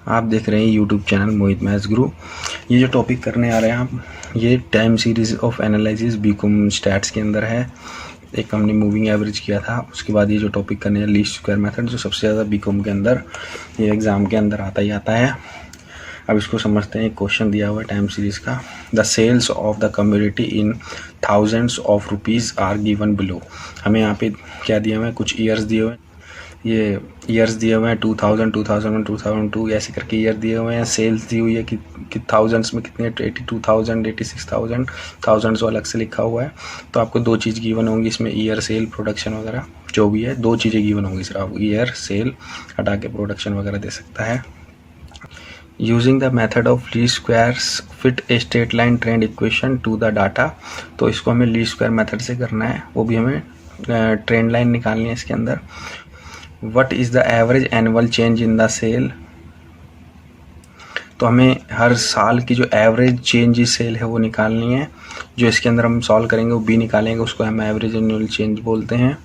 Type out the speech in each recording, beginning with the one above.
आप देख रहे हैं यूट्यूब चैनल मोहित मैथ्स गुरु। ये जो टॉपिक करने आ रहे हैं आप, ये time series of analysis BCom stats के अंदर है। एक हमने मूविंग एवरेज किया था, उसके बाद ये जो टॉपिक करने हैं लीस्ट स्क्वायर मेथड, जो सबसे ज़्यादा बीकॉम के अंदर ये एग्ज़ाम के अंदर आता ही आता है। अब इसको समझते हैं। एक क्वेश्चन दिया हुआ है टाइम सीरीज का। The sales of the community in thousands of rupees are given below. हमें यहाँ पे क्या दिया हुआ है, कुछ ईयर्स दिए हुए हैं। ये ईयर्स दिए हुए हैं 2000, 2001, 2002 ऐसे करके ईयर दिए हुए हैं। सेल्स दी हुई है कि थाउजेंड्स में कितने, 82,000, 86,000, थाउजेंड्स अलग से लिखा हुआ है। तो आपको दो चीज़ गिवन होंगी इसमें, ईयर, सेल, प्रोडक्शन वगैरह जो भी है, दो चीज़ें गिवन होंगी। सिर्फ ईयर, सेल हटा के प्रोडक्शन वगैरह दे सकता है। Using the method of least squares fit a straight line trend equation two the data. तो इसको हमें लीस्ट स्क्वायर मेथड से करना है, वो भी हमें ट्रेंड लाइन निकालनी है इसके अंदर। What is the average annual change in the sale? तो हमें हर साल की जो एवरेज चेंज सेल है वो निकालनी है। जो इसके अंदर हम सॉल्व करेंगे वो बी निकालेंगे, उसको हम एवरेज एनुअल चेंज बोलते हैं।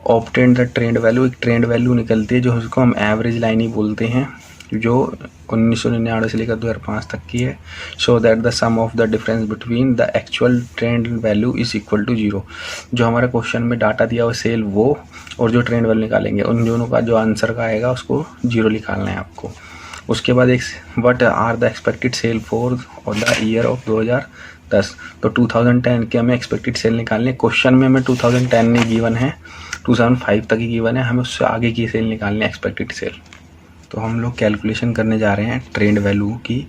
ऑब्टेन द ट्रेंड वैल्यू, एक ट्रेंड वैल्यू निकलती है जो उसको हम एवरेज लाइन ही बोलते हैं, जो 1999 से लेकर 2005 तक की है। So that the sum of the difference between the actual trend value is equal to 0। जो हमारा क्वेश्चन में डाटा दिया हुआ सेल वो, और जो ट्रेंड वैल्यू निकालेंगे, उन दोनों का जो आंसर का आएगा उसको 0 निकालना है आपको। उसके बाद एक what are the expected sale for और द ईयर ऑफ 2010। तो 2010 के हमें एक्सपेक्टेड सेल निकालनी है। क्वेश्चन में हमें 2010 नहीं गिवन है, 2005 तक ही गिवन है, हमें उससे आगे की सेल निकालनी है, एक्सपेक्टेड सेल। तो हम लोग कैलकुलेशन करने जा रहे हैं ट्रेंड वैल्यू की,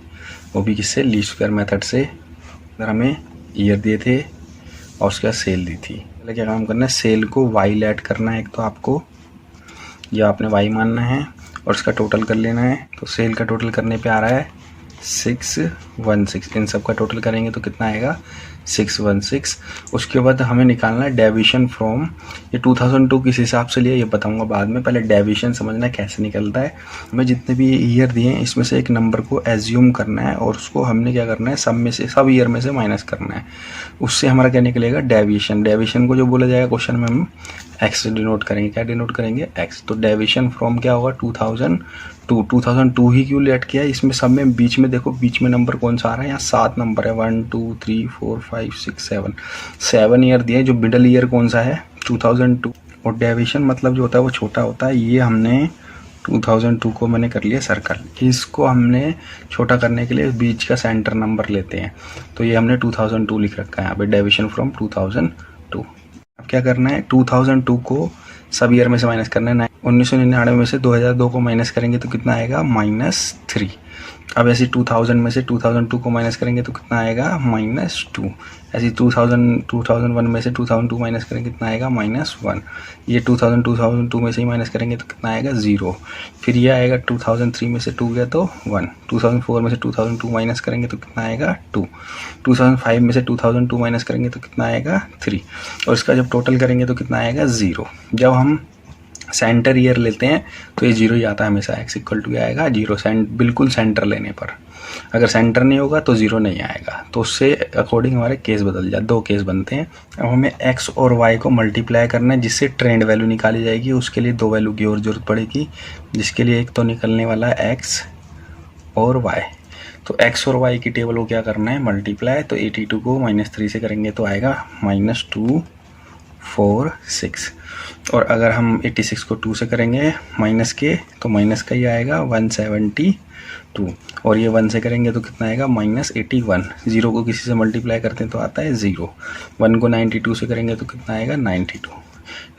वो भी किससे, लीस्ट स्क्वायर मेथड से। अगर हमें ईयर दिए थे और उसके बाद सेल दी थी। पहले क्या काम करना है, सेल को वाई ऐड करना है एक, तो आपको या आपने वाई मानना है और उसका टोटल कर लेना है। तो सेल का टोटल करने पे आ रहा है 616। इन सब का टोटल करेंगे तो कितना आएगा, 616। उसके बाद हमें निकालना है डेविएशन फ्रॉम, ये 2002 किस हिसाब से लिया ये बताऊंगा बाद में, पहले डेविएशन समझना है कैसे निकलता है। हमें जितने भी ईयर दिए हैं इसमें से एक नंबर को एज्यूम करना है और उसको हमने क्या करना है, सब में से, सब ईयर में से माइनस करना है। उससे हमारा क्या निकलेगा, डेविएशन। डेविएशन को जो बोला जाएगा क्वेश्चन में हम एक्स से डिनोट करेंगे। क्या डिनोट करेंगे, एक्स। तो डेविएशन फ्रॉम क्या होगा, 2002 ही क्यों लेट किया इसमें, सब में बीच में देखो, बीच में नंबर कौन सा आ रहा है, यहाँ 7 नंबर है, 1 2 3 4 5 6 7 ईयर दिए। जो मिडल ईयर कौन सा है, 2002। और डेविएशन मतलब जो होता है वो छोटा होता है। ये हमने 2002 को मैंने कर लिया सर्कल, इसको हमने छोटा करने के लिए बीच का सेंटर नंबर लेते हैं। तो ये हमने 2002 लिख रखा है यहाँ पे, डेविएशन फ्रॉम 2002। अब क्या करना है, 2002 को सब ईयर में से माइनस करना है। 1999 में से 2002 को माइनस करेंगे तो कितना आएगा, -3। अब ऐसे 2000 में से 2002 को माइनस करेंगे तो कितना आएगा, -2। ऐसे 2001 में से 2002 माइनस करेंगे कितना आएगा, -1। ये 2002 में से ही माइनस करेंगे तो कितना आएगा, 0। फिर ये आएगा 2003 में से 2 गया तो 1। 2004 में से 2002 माइनस करेंगे तो कितना आएगा, 2। 2005 में से 2002 माइनस करेंगे तो कितना आएगा, 3। और इसका जब टोटल करेंगे तो कितना आएगा, 0। जब हम सेंटर ईयर लेते हैं तो ये 0 ही आता है हमेशा, x इक्वल टू आएगा 0। बिल्कुल सेंटर लेने पर, अगर सेंटर नहीं होगा तो 0 नहीं आएगा। तो उससे अकॉर्डिंग हमारे केस बदल जाए, 2 केस बनते हैं। अब हमें x और y को मल्टीप्लाई करना है, जिससे ट्रेंड वैल्यू निकाली जाएगी। उसके लिए 2 वैल्यू की और जरूरत पड़ेगी, जिसके लिए एक तो निकलने वाला है x और y। तो x और y की टेबल को क्या करना है, मल्टीप्लाई। तो 82 को -3 से करेंगे तो आएगा -2 4 6। और अगर हम 86 को 2 से करेंगे माइनस के, तो माइनस का ही आएगा 172। और ये 1 से करेंगे तो कितना आएगा, -81। 0 को किसी से मल्टीप्लाई करते हैं तो आता है 0। 1 को 92 से करेंगे तो कितना आएगा, 92।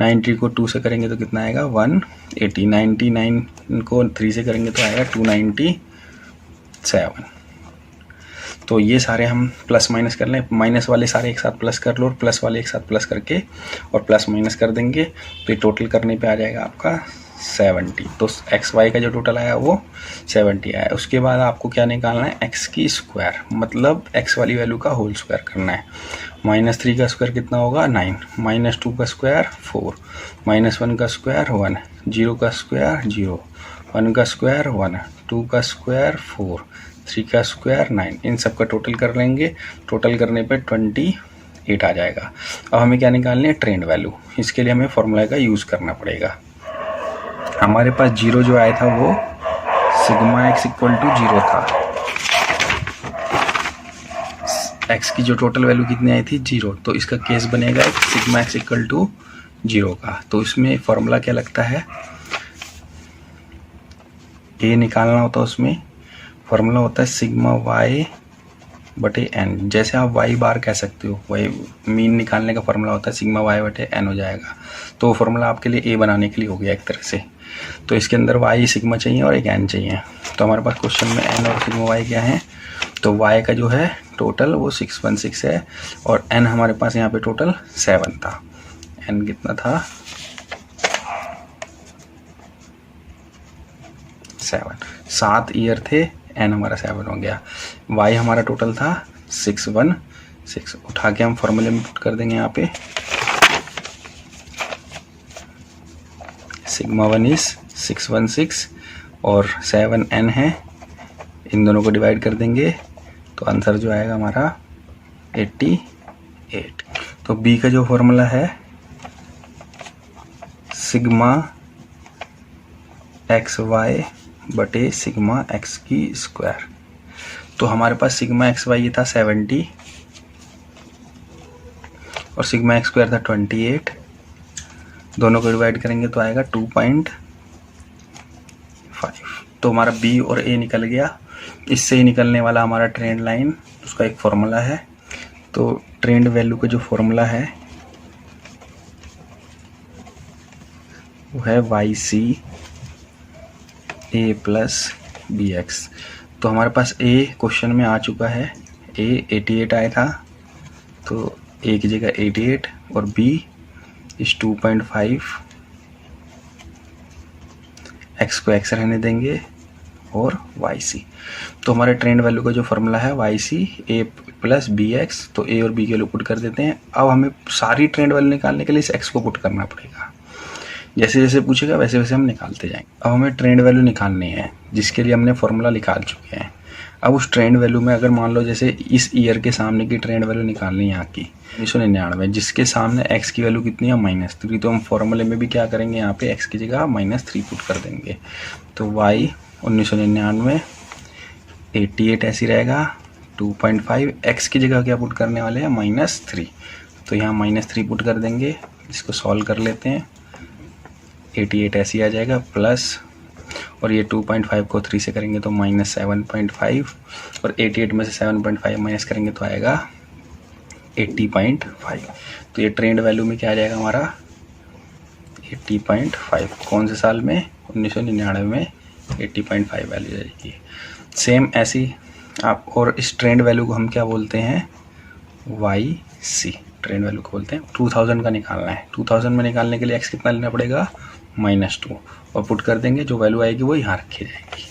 90 को 2 से करेंगे तो कितना आएगा, 180। 99 को 3 से करेंगे तो आएगा 297। तो ये सारे हम प्लस माइनस कर लें, माइनस वाले सारे एक साथ प्लस कर लो और प्लस वाले एक साथ प्लस करके और प्लस माइनस कर देंगे। तो टोटल करने पे आ जाएगा आपका 70। तो एक्स वाई का जो टोटल आया वो 70 आया। उसके बाद आपको क्या निकालना है, एक्स की स्क्वायर, मतलब एक्स वाली वैल्यू का होल स्क्वायर करना है। -3 का स्क्वायर कितना होगा, 9। -2 का स्क्वायर 4। -1 का स्क्वायर 1। 0 का स्क्वायर 0। 1 का स्क्वायर 1। 2 का स्क्वायर 4। 3 का स्क्वायर 9। इन सब का टोटल कर लेंगे। टोटल करने पे 28 आ जाएगा। अब हमें क्या निकालनी है, ट्रेंड वैल्यू। इसके लिए हमें फॉर्मूला का यूज़ करना पड़ेगा। हमारे पास 0 जो आया था वो सिग्मा एक्स इक्वल टू 0 था, एक्स की जो टोटल वैल्यू कितनी आई थी 0, तो इसका केस बनेगा सिग्मा एक्स इक्वल टू 0 का। तो इसमें फॉर्मूला क्या लगता है, ए निकालना होता है, उसमें फॉर्मूला होता है सिग्मा वाई बटे एन। जैसे आप वाई बार कह सकते हो, वही मीन निकालने का फॉर्मूला होता है सिग्मा वाई बटे एन हो जाएगा। तो वो फॉर्मूला आपके लिए ए बनाने के लिए हो गया एक तरह से। तो इसके अंदर वाई सिग्मा चाहिए और एक एन चाहिए। तो हमारे पास क्वेश्चन में एन और सिग्मा वाई क्या है, तो वाई का जो है टोटल वो 616 है और एन हमारे पास यहाँ पे टोटल 7 था। एन कितना था 7 ईयर थे, एन हमारा 7 हो गया। वाई हमारा टोटल था 616, उठा के हम फॉर्मूले में पुट कर देंगे यहाँ पे सिग्मा 1 इज 616 और 7 एन है, इन दोनों को डिवाइड कर देंगे तो आंसर जो आएगा हमारा 88। तो बी का जो फॉर्मूला है सिग्मा एक्स वाई बटे सिग्मा एक्स की स्क्वायर। तो हमारे पास सिग्मा एक्स वाई ये था 70 और सिग्मा एक्स स्क्वायर था 28, दोनों को डिवाइड करेंगे तो आएगा 2.5। तो हमारा बी और ए निकल गया। इससे ही निकलने वाला हमारा ट्रेंड लाइन, उसका एक फॉर्मूला है। तो ट्रेंड वैल्यू का जो फॉर्मूला है वो है वाई सी ए प्लस बी एक्स। तो हमारे पास ए क्वेश्चन में आ चुका है, ए 88 आया था, तो ए की जगह 88 और बी इस 2.5, एक्स को एक्स रहने देंगे और वाई सी। तो हमारे ट्रेंड वैल्यू का जो फॉर्मूला है वाई सी ए प्लस बी एक्स, तो ए और बी के लिए पुट कर देते हैं। अब हमें सारी ट्रेंड वैल्यू निकालने के लिए इस एक्स को पुट करना पड़ेगा, जैसे जैसे पूछेगा वैसे वैसे हम निकालते जाएंगे। अब हमें ट्रेंड वैल्यू निकालनी है जिसके लिए हमने फॉर्मूला निकाल चुके हैं। अब उस ट्रेंड वैल्यू में अगर मान लो जैसे इस ईयर के सामने की ट्रेंड वैल्यू निकालनी है यहाँ की 1999, जिसके सामने एक्स की वैल्यू कितनी है -3, तो हम फॉर्मूले में भी क्या करेंगे, यहाँ पे एक्स की जगह -3 पुट कर देंगे। तो वाई 1999 88 ऐसी रहेगा, 2.5 एक्स की जगह क्या पुट करने वाले हैं -3, तो यहाँ -3 पुट कर देंगे। इसको सॉल्व कर लेते हैं, 88 ऐसी आ जाएगा प्लस, और ये 2.5 को 3 से करेंगे तो -7.5 और 88 में से 7.5 माइनस करेंगे तो आएगा 80.5। तो ये ट्रेंड वैल्यू में क्या आ जाएगा हमारा 80.5। कौन से साल में 1999 में 80.5 वैल्यू जाएगी। सेम ऐसी आप, और इस ट्रेंड वैल्यू को हम क्या बोलते हैं वाई सी, ट्रेंड वैल्यू को बोलते हैं। 2000 का निकालना है, 2000 में निकालने के लिए एक्स कितना लेना पड़ेगा -2 और पुट कर देंगे, जो वैल्यू आएगी वो यहाँ रखी जाएगी।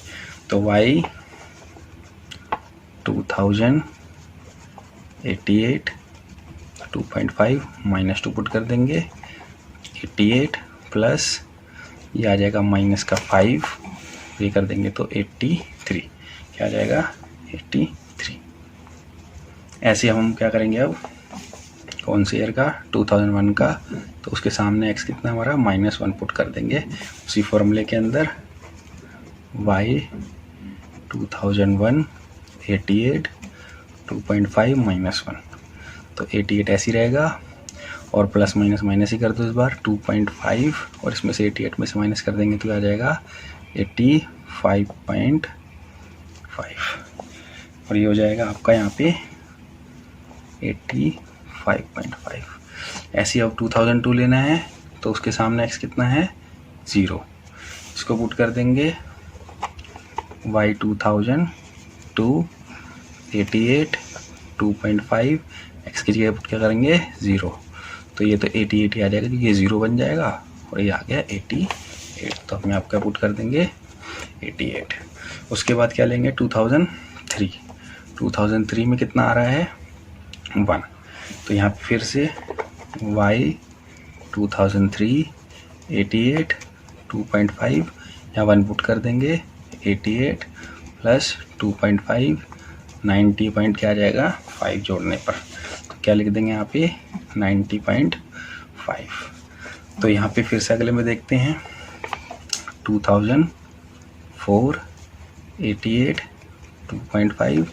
तो वाई 2000 88 2.5 -2 पुट कर देंगे, 88 प्लस ये आ जाएगा -5, ये कर देंगे तो 83, क्या आ जाएगा 83। ऐसे हम क्या करेंगे अब, कौन से ईयर का 2001 का, तो उसके सामने x कितना हमारा -1 पुट कर देंगे उसी फॉर्मूले के अंदर। y 2001 88 2.5 -1, तो 88 ऐसी रहेगा और प्लस माइनस माइनस ही कर दो इस बार 2.5 और इसमें से 88 में से माइनस कर देंगे तो आ जाएगा 85.5 और ये हो जाएगा आपका यहाँ पे 85.5। ऐसे अब 2002 लेना है तो उसके सामने x कितना है 0, इसको पुट कर देंगे y 2002 88 2.5 x की जगह पुट क्या करेंगे 0, तो ये तो 88 आ जाएगा क्योंकि ये 0 बन जाएगा और ये आ गया 88, तो हम आपका पुट कर देंगे 88। उसके बाद क्या लेंगे 2003 में कितना आ रहा है 1, तो यहाँ पे फिर से y 2003 88 2.5 यहाँ 1 पुट कर देंगे 88 प्लस 2.5 90 पॉइंट क्या आ जाएगा 5 जोड़ने पर, तो क्या लिख देंगे यहाँ पे 90.5। तो यहाँ पे फिर से अगले में देखते हैं 2004 88 2.5,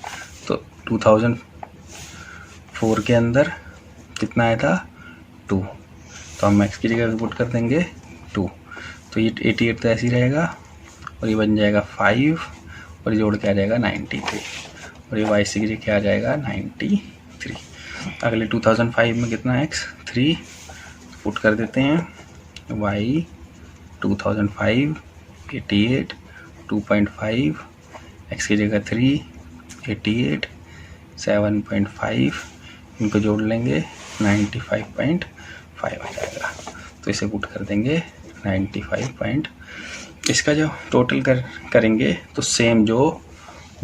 तो 2004 के अंदर कितना आया था 2, तो हम x की जगह पुट कर देंगे 2, तो ये 88 तो ऐसे ही रहेगा और ये बन जाएगा 5 और ये जोड़ के आ जाएगा 93 और ये y की जगह क्या आ जाएगा 93। अगले 2005 में कितना x 3 पुट कर देते हैं, y 2005 88 2.5, x की जगह 3 88 7.5, इनको जोड़ लेंगे 95.5 आ जाएगा, तो इसे पुट कर देंगे 95. इसका जो टोटल करेंगे तो सेम जो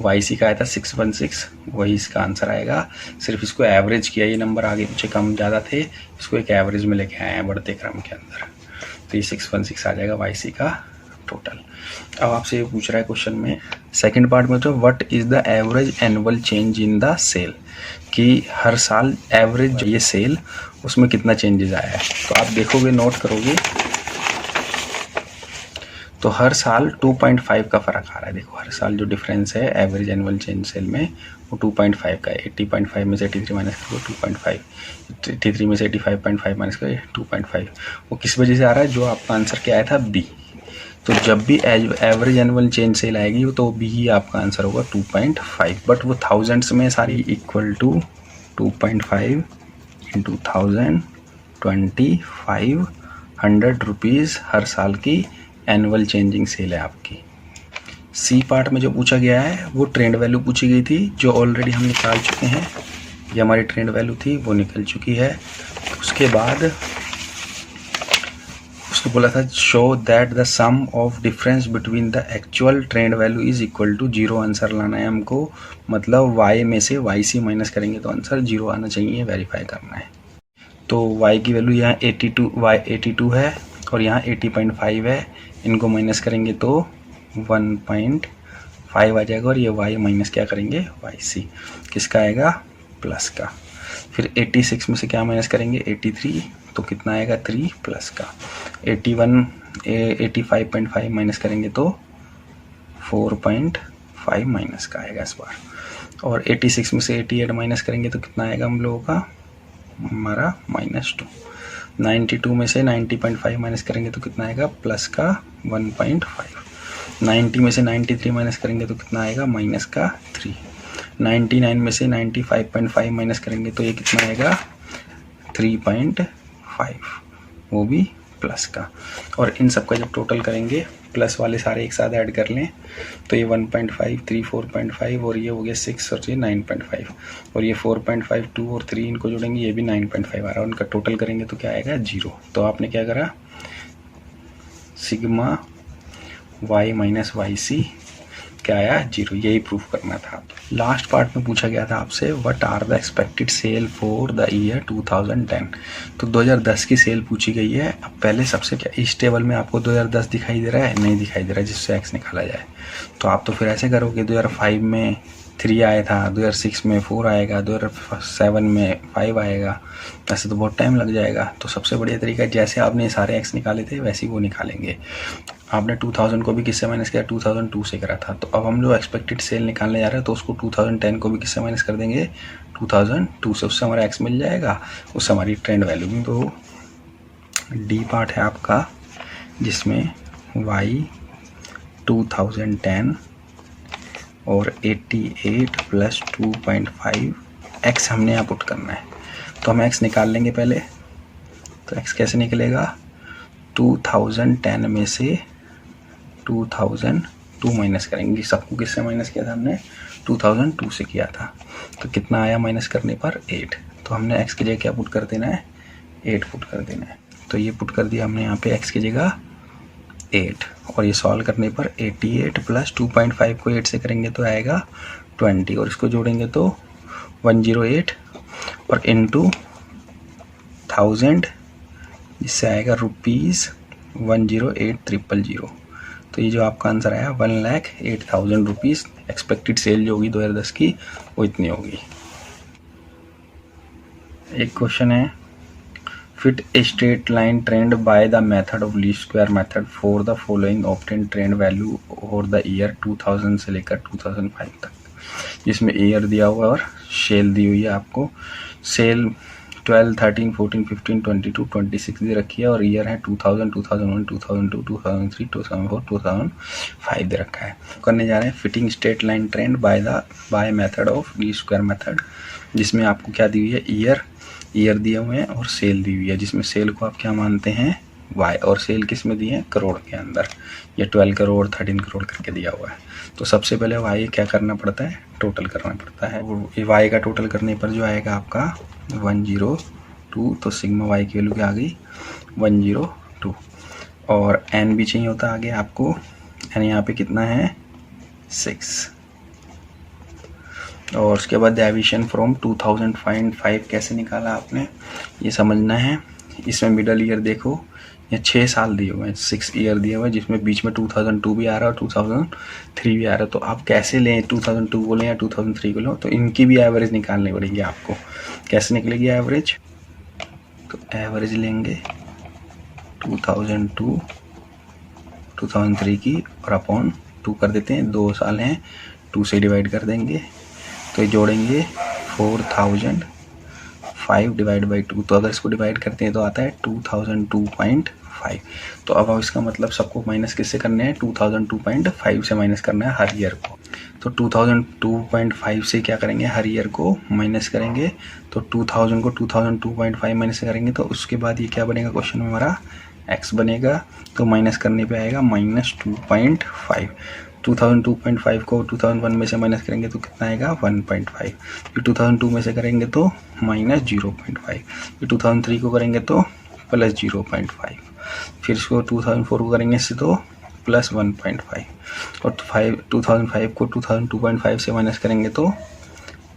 YC का आया था 616 वही इसका आंसर आएगा, सिर्फ इसको एवरेज किया, ये नंबर आगे पीछे कम ज़्यादा थे, इसको एक एवरेज में लेके आए हैं बढ़ते क्रम के अंदर, तो ये 616 आ जाएगा YC का टोटल। अब आपसे ये पूछ रहा है क्वेश्चन में सेकंड पार्ट में, तो what is the average annual change in the sale, कि हर साल एवरेज ये सेल उसमें कितना चेंजेस आया है। तो आप देखोगे नोट करोगे तो हर साल 2.5 का फ़र्क आ रहा है। देखो हर साल जो डिफरेंस है एवरेज एनुअल चेंज सेल में वो 2.5 का है। 80.5 में से 83 माइनस करो 2.5, 83 में से 85.5 माइनस करो 2.5। वो किस वजह से आ रहा है, जो आपका आंसर क्या आया था बी। तो जब भी एवरेज एनुअल चेंज सेल आएगी तो बी ही आपका आंसर होगा 2.5, बट वो थाउजेंड्स में सारी इक्वल टू 2.5 इंटू 1000 2500 रुपीज़ हर साल की एनुअल चेंजिंग सेल है आपकी। सी पार्ट में जो पूछा गया है वो ट्रेंड वैल्यू पूछी गई थी, जो ऑलरेडी हम निकाल चुके हैं, ये हमारी ट्रेंड वैल्यू थी वो निकल चुकी है। उसके बाद उसको बोला था show that the sum of difference between the actual trend value is equal to 0, answer लाना है हमको, मतलब y में से YC माइनस करेंगे तो आंसर 0 आना चाहिए, वेरीफाई करना है। तो y की वैल्यू यहाँ 82 है और यहाँ 80.5 है, इनको माइनस करेंगे तो 1.5 आ जाएगा और ये y माइनस क्या करेंगे YC, किसका आएगा प्लस का। फिर 86 में से क्या माइनस करेंगे 83, तो कितना आएगा 3 प्लस का। 85.5 माइनस करेंगे तो 4.5 माइनस का आएगा इस बार। और 86 में से 88 माइनस करेंगे तो कितना आएगा हम लोगों का हमारा -2। 92 में से 90.5 माइनस करेंगे तो कितना आएगा प्लस का 1.5। 90 में से 93 माइनस करेंगे तो कितना आएगा माइनस का 3। 99 में से 95.5 माइनस करेंगे तो ये कितना आएगा 3.5, वो भी प्लस का। और इन सब का जब टोटल करेंगे प्लस वाले सारे एक साथ ऐड कर लें तो ये 1.5 3 4.5 और ये हो गया 6 और ये 9.5 और ये 4.5 2 और 3 इनको जोड़ेंगे ये भी 9.5 आ रहा है, उनका टोटल करेंगे तो क्या आएगा 0। तो आपने क्या करा सिग्मा y माइनस YC क्या आया 0, यही प्रूफ करना था। लास्ट पार्ट में पूछा गया था आपसे what are the expected sale for the year 2010। तो 2010 की सेल पूछी गई है। अब पहले सबसे क्या इस टेबल में आपको 2010 दिखाई दे रहा है, नहीं दिखाई दे रहा है, जिससे x निकाला जाए। तो आप तो फिर ऐसे करोगे 2005 में 3 आया था, 2006 में 4 आएगा, 2007 में 5 आएगा, ऐसे तो बहुत टाइम लग जाएगा। तो सबसे बढ़िया तरीका जैसे आपने सारे x निकाले थे वैसे ही वो निकालेंगे। आपने 2000 को भी किससे माइनस किया 2002 से करा था, तो अब हम जो एक्सपेक्टेड सेल निकालने जा रहे हैं तो उसको 2010 को भी किससे माइनस कर देंगे 2002 से, उससे हमारा x मिल जाएगा, उससे हमारी ट्रेंड वैल्यू भी। तो डी पार्ट है आपका जिसमें y 2010 और 88 प्लस 2.5 x हमने यहाँ पुट करना है। तो हम x निकाल लेंगे पहले। तो x कैसे निकलेगा 2010 में से 2002 माइनस करेंगे। सबको किससे माइनस किया था हमने 2002 से किया था। तो कितना आया माइनस करने पर 8। तो हमने x की जगह क्या पुट कर देना है 8 पुट कर देना है। तो ये पुट कर दिया हमने यहाँ पे x की जगह 8 और ये सॉल्व करने पर 88 प्लस 2.5 को 8 से करेंगे तो आएगा 20 और इसको जोड़ेंगे तो 108 और इंटू 1000 इससे आएगा ₹108,000। तो ये जो आपका आंसर आया 1,08,000 रुपीज़ एक्सपेक्टेड सेल जो होगी 2010 की वो इतनी होगी। एक क्वेश्चन है fit a straight line trend by the method of least square method for the following obtain trend value और द ईयर 2000 से लेकर 2005 तक, जिसमें ईयर दिया हुआ और सेल दी हुई है आपको। सेल 12, 13, 14, 15, 22, 26 दे रखी है और ईयर है 2000, 2001, 2002, 2003, 2004, 2005 दे रखा है। करने जा रहे हैं fitting straight line trend by method of least square method, जिसमें आपको क्या दी हुई है, ईयर दिए हुए हैं और सेल दी हुई है, जिसमें सेल को आप क्या मानते हैं, वाई, और सेल किस में दिए हैं, करोड़ के अंदर। ये 12 करोड़ 13 करोड़ करके दिया हुआ है। तो सबसे पहले वाई क्या करना पड़ता है, टोटल करना पड़ता है। ये वाई का टोटल करने पर जो आएगा आपका 102, तो सिग्मा वाई की वैल्यू क्या आ गई 102। और एन भी चाहिए होता आगे आपको, एन यहाँ पे कितना है 6। और उसके बाद डेविएशन फ्रॉम 2005 कैसे निकाला आपने, ये समझना है। इसमें मिडल ईयर देखो, ये 6 साल दिए हुए हैं, 6 ईयर दिए हुए हैं, जिसमें बीच में 2002 भी आ रहा है और 2003 भी आ रहा है। तो आप कैसे लें, 2002 को लें या 2003 को लें, तो इनकी भी एवरेज निकालनी पड़ेगी आपको। कैसे निकलेगी एवरेज, तो एवरेज लेंगे 2002 2003 की और अपॉन 2 कर देते हैं, 2 साल हैं, 2 से डिवाइड कर देंगे, तो ये जोड़ेंगे 4005 डिवाइड बाई 2, तो अगर इसको डिवाइड करते हैं तो आता है 2002.5। तो अब इसका मतलब सबको माइनस किससे करना है, 2002.5 से माइनस करना है हर ईयर को। तो 2002.5 से क्या करेंगे, हर ईयर को माइनस करेंगे। तो 2000 को 2002.5 माइनस करेंगे तो उसके बाद ये क्या बनेगा, क्वेश्चन में हमारा x बनेगा। तो माइनस करने पे आएगा -2.5। 2002.5 को 2001 में से माइनस करेंगे तो कितना आएगा 1.5। फिर 2002 में से करेंगे तो -0.5। फिर 2003 को करेंगे तो +0.5। फिर इसको 2004 को करेंगे इससे तो +1.5। और 2005 को 2002.5 से माइनस करेंगे तो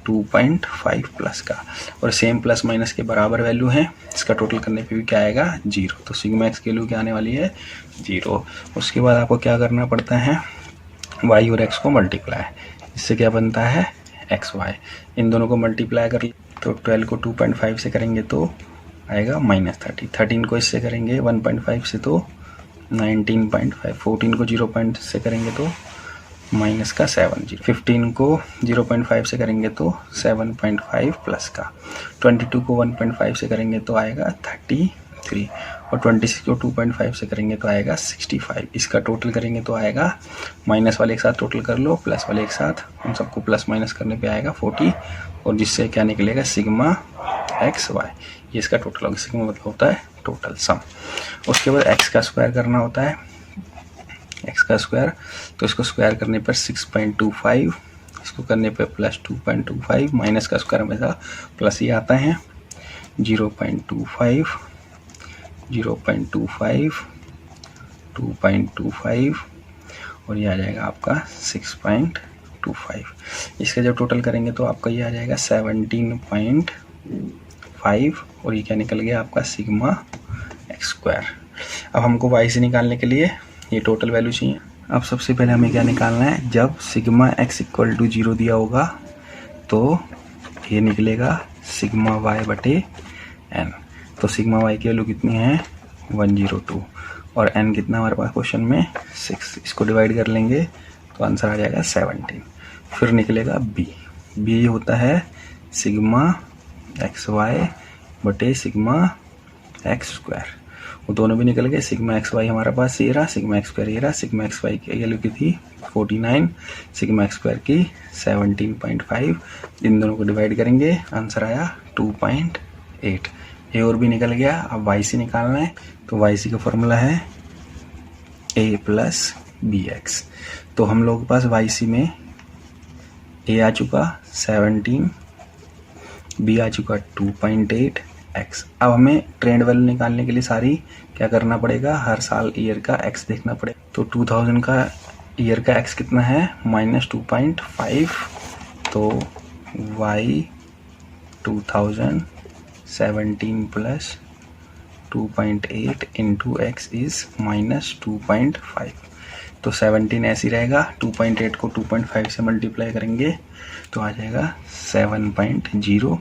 2.5 प्लस का, और सेम प्लस माइनस के बराबर वैल्यू है। इसका टोटल करने पे भी क्या आएगा 0। तो सिग्मा एक्स की वैल्यू क्या आने वाली है 0। उसके बाद आपको क्या करना पड़ता है, y और x को मल्टीप्लाई, इससे क्या बनता है xy। इन दोनों को मल्टीप्लाई कर तो 12 को 2.5 से करेंगे तो आएगा -30। 13 को इससे करेंगे 1.5 से तो 19.5। 14 को 0. से करेंगे तो माइनस का 7। 15 को 0.5 से करेंगे तो 7.5 प्लस का। 22 को 1.5 से करेंगे तो आएगा 33। और 26 को 2.5 से करेंगे तो आएगा 65। इसका टोटल करेंगे तो आएगा, माइनस वाले एक साथ टोटल कर लो, प्लस वाले एक साथ, उन सबको प्लस माइनस करने पे आएगा 40। और जिससे क्या निकलेगा सिग्मा एक्स वाई, ये इसका टोटल होगा। सिग्मा मतलब होता है टोटल सम। उसके बाद एक्स का स्क्वायर करना होता है, एक्स का स्क्वायर, तो इसको स्क्वायर करने पर 6.25, इसको करने पर +2.25, माइनस का स्क्वायर हमेशा प्लस ही आता है। 0.25, 2.25 और ये आ जाएगा आपका 6.25। इसका जब टोटल करेंगे तो आपका ये आ जाएगा 17.5 और ये क्या निकल गया आपका सिग्मा एक्स स्क्वायर। अब हमको वाई से निकालने के लिए ये टोटल वैल्यू चाहिए। अब सबसे पहले हमें क्या निकालना है, जब सिग्मा एक्स इक्वल टू 0 दिया होगा तो ये निकलेगा सिग्मा वाई बटे एन। तो सिग्मा वाई की वैल्यू कितनी है 102 और n कितना हमारे पास क्वेश्चन में 6। इसको डिवाइड कर लेंगे तो आंसर आ जाएगा 17। फिर निकलेगा b होता है सिग्मा एक्स वाई बटे सिग्मा एक्स स्क्वायर। वो दोनों भी निकल गए। सिग्मा एक्स वाई हमारे पास ये रहा, सिग्मा एक्स स्क्वायर ये रहा। सिग्मा एक्स वाई की वैल्यू की थी 49, सिग्मा एक्स स्क्वायर की 17.5। इन दोनों को डिवाइड करेंगे, आंसर आया 2.8। ए और बी निकल गया। अब वाई सी निकालना है, तो वाई सी का फॉर्मूला है a प्लस बी एक्स। तो हम लोगों के पास वाई सी में a आ चुका 17, b आ चुका 2.8 x। अब हमें ट्रेंड वैल्यू निकालने के लिए सारी क्या करना पड़ेगा, हर साल ईयर का x देखना पड़ेगा। तो 2000 का ईयर का x कितना है -2.5। तो y 2017 plus 2.8 into x is -2.5। तो 17 ऐसे ही रहेगा। 2.8 को 2.5 से मल्टीप्लाई करेंगे तो आ जाएगा 7.0,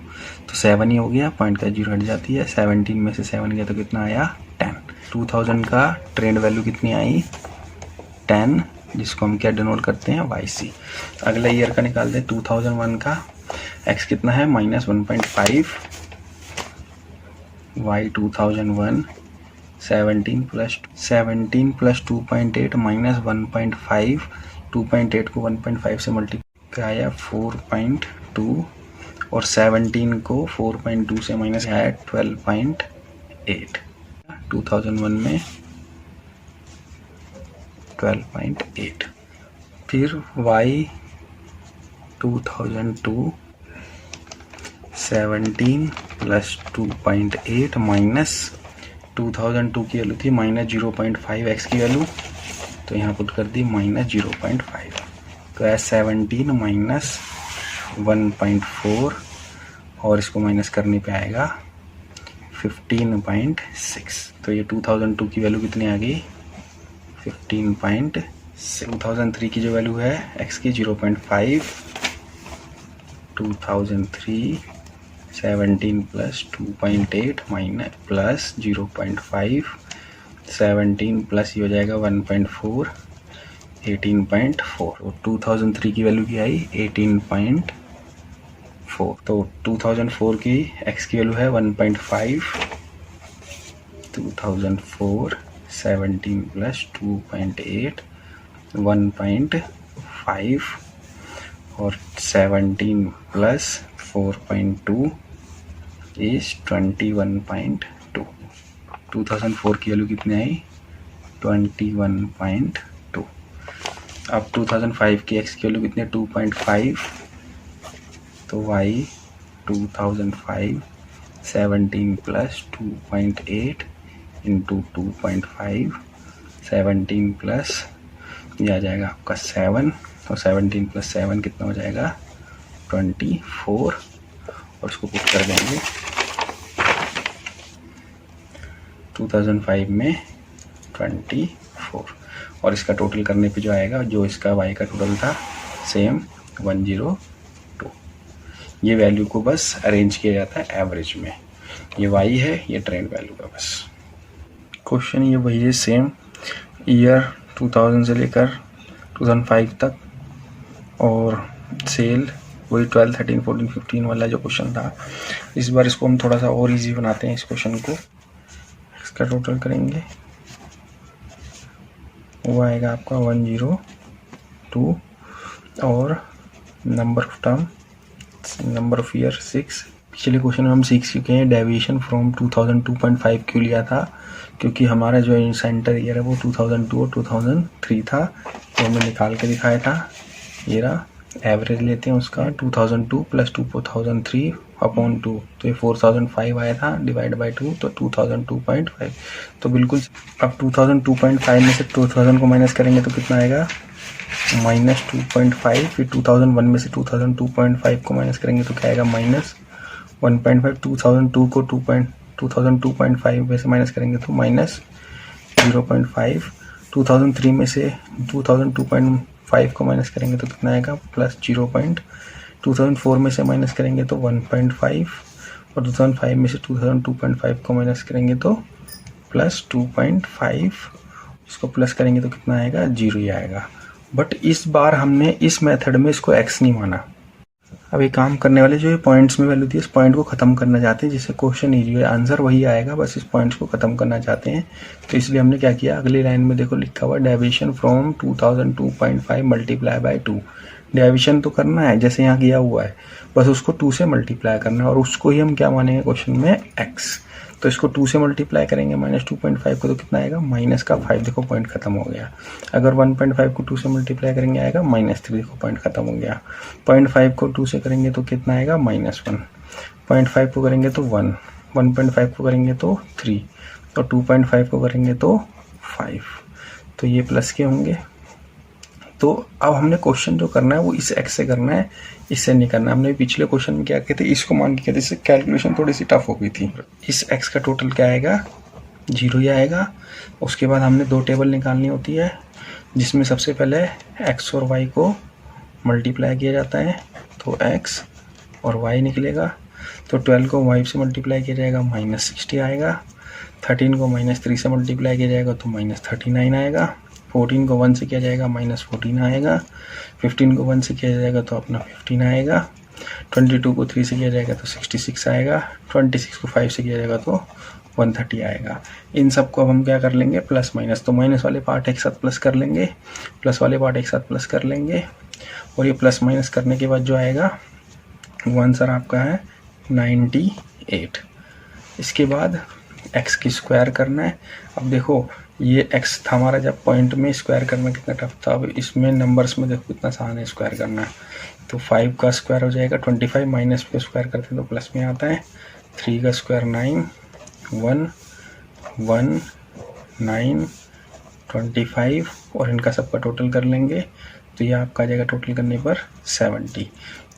तो 7 ही हो गया, पॉइंट का 0 हट जाती है। 17 में से 7 गया तो कितना आया 10। 2000 का ट्रेंड वैल्यू कितनी आई 10, जिसको हम क्या डिनोट करते हैं YC। अगला ईयर का निकाल दें 2001 का। x कितना है -1.5, y 2001 17 प्लस 2.8 माइनस 1.5, 2.8 को 1.5 से मल्टीप्लाई आया 4.2 और 17 को 4.2 से माइनस आया 12.8। 2001 में 12.8। फिर y 2002 17 प्लस 2.8 माइनस 2002 की वैल्यू थी -0.5 x की वैल्यू, तो यहाँ पुट कर दी -0.5, तो है 17 माइनस 1.4 और इसको माइनस करने पे आएगा 15.6। तो ये 2002 की वैल्यू कितनी आ गई 15.6। 2003 की जो वैल्यू है x की 0.5, 2003 17 प्लस 2.8 माइनस प्लस 0.5, 17 प्लस ये हो जाएगा 1.4, 18.4। तो 2003 की वैल्यू की आई 18.4। तो 2004 की x की वैल्यू है 1.5, 2004 17 प्लस 2.8 1.5 और 17 प्लस 4.2 इज 21.2। 2004 की वैल्यू कितनी आई 21.2। अब 2005 की x की वैल्यू कितनी है 2.5, तो y 2005 17 प्लस 2.8 इंटू 2.5, 17 प्लस ये आ जाएगा आपका 7, तो 17 प्लस 7 कितना हो जाएगा 24 और इसको पुट कर देंगे 2005 में 24 और इसका टोटल करने पे जो आएगा, जो इसका y का टोटल था सेम 102। ये वैल्यू को बस अरेंज किया जाता है एवरेज में। ये y है, ये ट्रेंड वैल्यू का बस। क्वेश्चन ये वही है सेम, ईयर 2000 से लेकर 2005 तक और सेल वही 12, 13, 14, 15 वाला जो क्वेश्चन था। इस बार इसको हम थोड़ा सा और इजी बनाते हैं इस क्वेश्चन को। इसका टोटल करेंगे वो आएगा आपका 102 और number of term, number of year 6। पिछले क्वेश्चन में हम सीख चुके हैं डेविएशन फ्रॉम 2002.5 क्यों लिया था, क्योंकि हमारा जो सेंटर ईयर है वो 2002 और 2003 था, तो हमने निकाल के दिखाया था। ये रहा, एवरेज लेते हैं उसका 2002 प्लस 2003 अपॉन 2, तो ये 4005 आया था डिवाइड बाई 2, तो 2002.5। तो बिल्कुल अब 2002.5 में से 2000 को माइनस करेंगे तो कितना आएगा -2.5, फिर 2001 में से 2002.5 को माइनस करेंगे तो क्या आएगा -1.5, 2002 को 2002.5 में से माइनस करेंगे तो -0.5, 2003 में से 2002.5 को माइनस करेंगे तो कितना आएगा +0. 2004 में से माइनस करेंगे तो 1.5 और 2005 में से 2002.5 को माइनस करेंगे तो +2.5, इसको प्लस करेंगे तो कितना आएगा 0 ही आएगा। बट इस बार हमने इस मेथड में इसको x नहीं माना। अब ये काम करने वाले जो ये पॉइंट्स में वैल्यू थी, इस पॉइंट को खत्म करना चाहते हैं जिससे क्वेश्चन इजी है, आंसर वही आएगा, बस इस पॉइंट्स को खत्म करना चाहते हैं। तो इसलिए हमने क्या किया, अगली लाइन में देखो लिखा हुआ deviation from 2002.5 multiply by 2। Deviation तो करना है जैसे यहाँ किया हुआ है, बस उसको 2 से मल्टीप्लाई करना है और उसको ही हम क्या मानेंगे क्वेश्चन में x। तो इसको 2 से मल्टीप्लाई करेंगे -2.5 को तो कितना आएगा -5, देखो पॉइंट खत्म हो गया। अगर 1.5 को 2 से मल्टीप्लाई करेंगे आएगा -3, देखो पॉइंट खत्म हो गया। 0.5 को 2 से करेंगे तो कितना आएगा -1, 0.5 को करेंगे तो 1, 1.5 को करेंगे तो 3 और 2.5 को करेंगे तो 5, तो ये प्लस के होंगे। तो अब हमने क्वेश्चन जो करना है वो इस x से करना है, इससे नहीं करना। हमने पिछले क्वेश्चन में क्या किया था, इसको मान के किया था, इससे कैलकुलेशन थोड़ी सी टफ हो गई थी। इस x का टोटल क्या आएगा 0 ही आएगा। उसके बाद हमने 2 टेबल निकालनी होती है, जिसमें सबसे पहले x और y को मल्टीप्लाई किया जाता है, तो x और y निकलेगा। तो 12 को 5 से मल्टीप्लाई किया जाएगा, -60 आएगा। 13 को -3 से मल्टीप्लाई किया जाएगा तो -39 आएगा। 14 को 1 से किया जाएगा -14 आएगा। 15 को 1 से किया जाएगा तो अपना 15 आएगा। 22 को 3 से किया जाएगा तो 66 आएगा। 26 को 5 से किया जाएगा तो 130 आएगा। इन सब को अब हम क्या कर लेंगे, प्लस माइनस। तो माइनस वाले पार्ट एक साथ प्लस कर लेंगे, प्लस वाले पार्ट एक साथ प्लस कर लेंगे, और ये प्लस माइनस करने के बाद जो आएगा वो आंसर आपका है 98। इसके बाद x की स्क्वायर करना है। अब देखो ये x था हमारा, जब पॉइंट में स्क्वायर करना कितना टफ था, अब इसमें नंबर्स में देखो कितना आसान है स्क्वायर करना। तो 5 का स्क्वायर हो जाएगा 25, माइनस पे स्क्वायर करते हैं तो प्लस में आता है। 3 का स्क्वायर 9, 1 1 9 25, और इनका सबका टोटल कर लेंगे तो ये आपका आ जाएगा टोटल करने पर 70।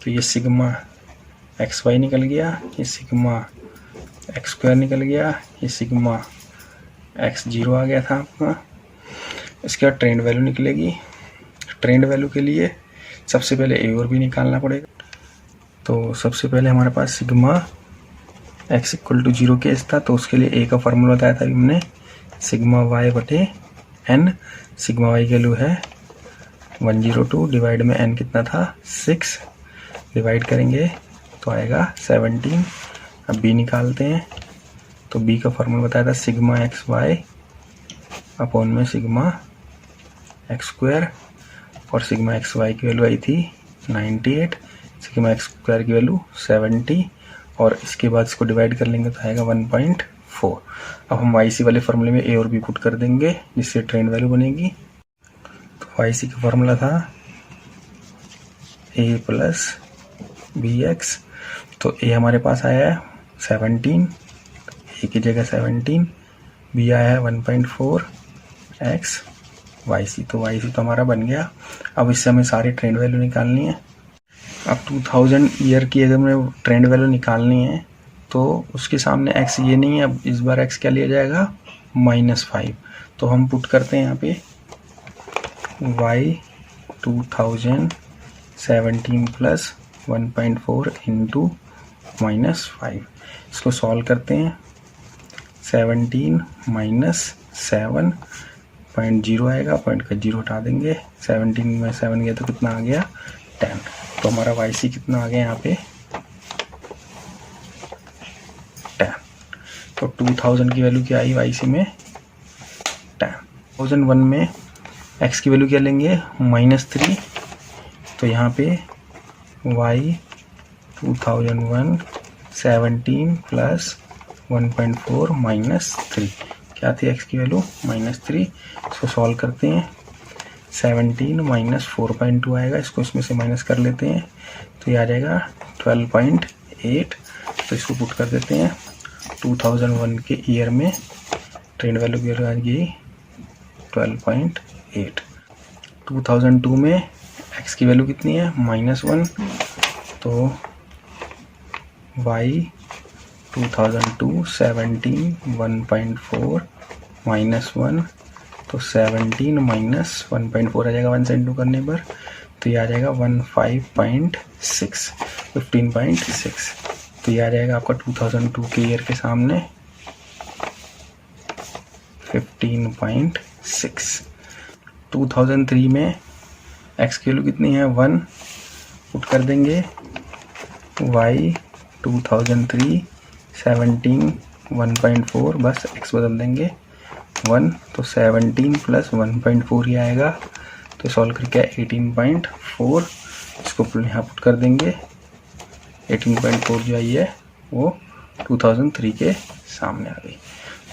तो ये सिग्मा एक्स वाई निकल गया, ये सिग्मा एक्स स्क्वायर निकल गया, ये सिग्मा एक्स 0 आ गया था आपका। इसके बाद ट्रेंड वैल्यू निकलेगी। ट्रेंड वैल्यू के लिए सबसे पहले ए और बी निकालना पड़ेगा। तो सबसे पहले हमारे पास sigma x equal to 0 case था, तो उसके लिए ए का फार्मूला बताया था हमने, सिग्मा वाई बटे एन। सिग्मा वाई की वैल्यू है 102, डिवाइड में एन कितना था 6, डिवाइड करेंगे तो आएगा 17। अब बी निकालते हैं, तो बी का फार्मूला बताया था सिग्मा एक्स वाई अपॉन में सिग्मा एक्स स्क्वायर, और सिग्मा एक्स वाई की वैल्यू आई थी 98, सिग्मा एक्स स्क्वायर की वैल्यू 70, और इसके बाद इसको डिवाइड कर लेंगे तो आएगा 1.4। अब हम वाई सी वाले फार्मूले में ए और बी पुट कर देंगे, जिससे ट्रेंड वैल्यू बनेगी। तो वाई सी का फार्मूला था ए प्लस बी एक्स। तो ए हमारे पास आया है 17, ए की जगह 17, बी आया है 1.4 एक्स वाई सी। तो वाई सी तो हमारा बन गया। अब इससे हमें सारी ट्रेंड वैल्यू निकालनी है। अब 2000 ईयर की अगर हमें ट्रेंड वैल्यू निकालनी है तो उसके सामने एक्स ये नहीं है, अब इस बार एक्स क्या लिया जाएगा -5। तो हम पुट करते हैं यहाँ पे वाई 2017 प्लस 1.4 इंटू -5। इसको सॉल्व करते हैं। 17 माइनस 7.0 आएगा, पॉइंट का 0 हटा देंगे। 17 में 7 गया तो कितना आ गया 10। तो हमारा वाई सी कितना आ गया यहाँ पे 10। तो 2000 की वैल्यू क्या आई वाई सी में 10। 2001 में एक्स की वैल्यू क्या लेंगे -3। तो यहाँ पे वाई 2001 17 प्लस 1.4 -3 क्या थी एक्स की वैल्यू -3। इसको सॉल्व करते हैं। 17 माइनस 4.2 आएगा, इसको इसमें से माइनस कर लेते हैं तो ये आ जाएगा 12.8। तो इसको पुट कर देते हैं। 2001 के ईयर में ट्रेंड वैल्यू की आ गई 12.8। 2002 में एक्स की वैल्यू कितनी है -1। तो वाई 2002 17 1.4 -1, तो 17 माइनस 1.4 आ जाएगा 1 से इंटू करने पर, तो ये आ जाएगा 15.6। तो ये आ जाएगा आपका 2002 के ईयर के सामने 15.6। 2003 में एक्स की वैल्यू कितनी है 1, पुट कर देंगे वाई 2003 17 1.4, बस एक्स बदल देंगे 1, तो 17 प्लस 1.4 ही आएगा। तो सॉल्व करके 18.4, इसको यहाँ पुट कर देंगे। 18.4 जो आई है वो 2003 के सामने आ गई।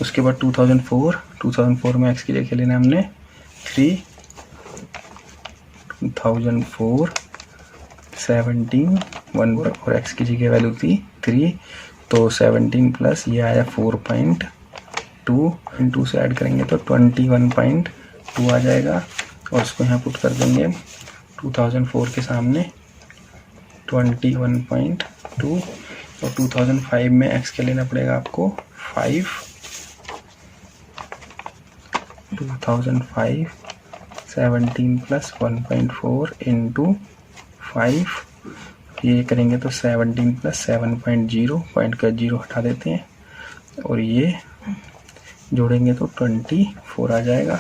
उसके बाद 2004 में एक्स की जगह लेना हमने 3। 2004 17 1 और एक्स की जगह वैल्यू थी 3, तो 17 प्लस ये आया 4.2, 2 से ऐड करेंगे तो 21.2 आ जाएगा, और इसको यहाँ पुट कर देंगे 2004 के सामने 21.2। और 2005 में एक्स के लेना पड़ेगा आपको 5। 2005 17 प्लस 1.4 इंटू 5, ये करेंगे तो 17 प्लस 7.0, पॉइंट का 0 हटा देते हैं और ये जोड़ेंगे तो 24 आ जाएगा।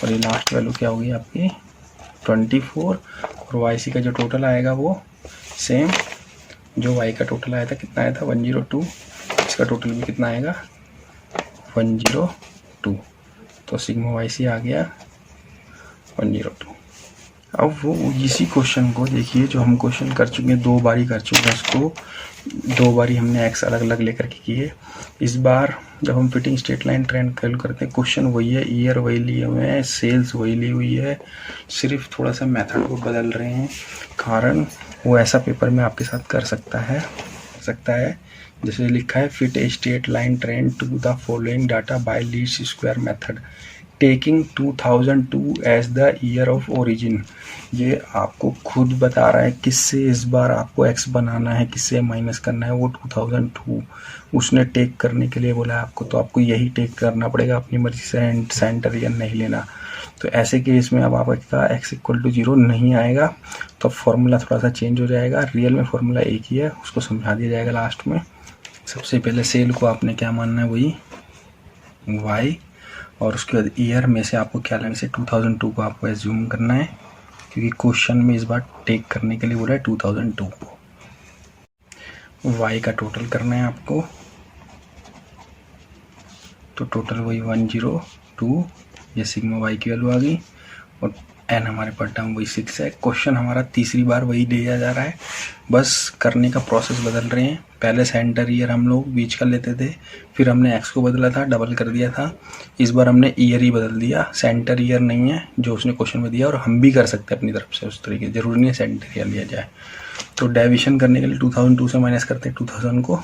और ये लास्ट वैल्यू क्या होगी आपकी 24। और वाई का जो टोटल आएगा वो सेम जो वाई का टोटल आया था, कितना आया था 102, इसका टोटल भी कितना आएगा 102। तो सिग्मा वाई सी आ गया 102। अब वो इसी क्वेश्चन को देखिए जो हम क्वेश्चन कर चुके हैं, 2 बारी कर चुके हैं उसको, 2 बारी हमने एक्स अलग अलग लेकर के किए। इस बार जब हम fitting straight line trend calculate करते हैं, क्वेश्चन वही है, ईयर वही लिए हुए हैं, सेल्स वही ली हुई है, सिर्फ थोड़ा सा मेथड को बदल रहे हैं। कारण वो ऐसा पेपर में आपके साथ कर सकता है जैसे लिखा है fit a straight line trend to the following data by least square method taking 2002 as the year of origin. ये आपको खुद बता रहा है किससे इस बार आपको एक्स बनाना है, किससे माइनस करना है, वो 2002 उसने टेक करने के लिए बोला है आपको, तो आपको यही टेक करना पड़ेगा, अपनी मर्जी से सेंटर ईयर नहीं लेना। तो ऐसे केस में अब आपका x इक्वल टू 0 नहीं आएगा, तो फॉर्मूला थोड़ा सा चेंज हो जाएगा। रियल में फॉर्मूला एक ही है, उसको समझा दिया जाएगा लास्ट में। सबसे पहले सेल को आपने क्या मानना है, वही y, और उसके बाद ईयर में से आपको क्या लेना है 2002 को आपको एज्यूम करना है, क्योंकि क्वेश्चन में इस बार टेक करने के लिए बोला है 2002 को। y का टोटल करना है आपको, तो टोटल वही 102, ये सिग्मा वाई की वैल्यू आ गई, और एन हमारे पर टर्म वही 6 है। क्वेश्चन हमारा तीसरी बार वही दिया जा रहा है, बस करने का प्रोसेस बदल रहे हैं। पहले सेंटर ईयर हम लोग बीच का लेते थे, फिर हमने एक्स को बदला था, डबल कर दिया था। इस बार हमने ईयर ही बदल दिया, सेंटर ईयर नहीं है जो उसने क्वेश्चन में दिया, और हम भी कर सकते हैं अपनी तरफ से उस तरीके, जरूरी नहीं है सेंटर ईयर लिया जाए। तो डेविएशन करने के लिए 2002 से माइनस करते हैं 2000 को,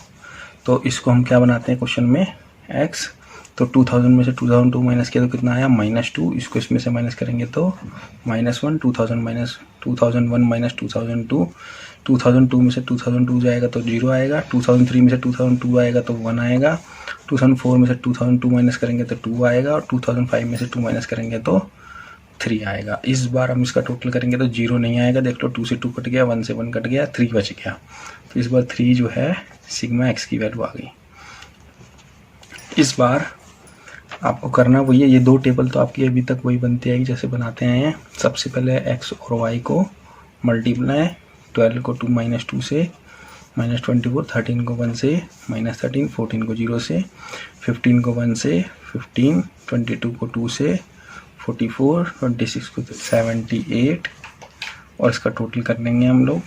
तो इसको हम क्या बनाते हैं क्वेश्चन में एक्स। तो 2000 में से 2002 माइनस किया तो कितना आया -2, इसको इसमें से माइनस करेंगे तो -1, 2000 माइनस 2001 माइनस 2002, 2002 में से 2002 जाएगा तो 0 आएगा, 2003 में से 2002 आएगा तो 1 आएगा, 2004 में से 2002 माइनस करेंगे तो 2 आएगा, और 2005 में से 2 माइनस करेंगे तो 3 आएगा। इस बार हम इसका टोटल करेंगे तो 0 नहीं आएगा, देख लो 2 से 2 कट गया, 1 से 1 कट गया, 3 बच गया। तो इस बार 3 जो है सिग्मा एक्स की वैल्यू आ गई। इस बार आपको करना वही है, ये 2 टेबल तो आपकी अभी तक वही बनती आएगी जैसे बनाते हैं। सबसे पहले x और y को मल्टीप्लाई, 12 को 2 -2 से -24, 13 को 1 से -13, 14 को 0 से, 15 को 1 से 15, 22 को 2 से 44, 26 को 78, और इसका टोटल कर लेंगे हम लोग।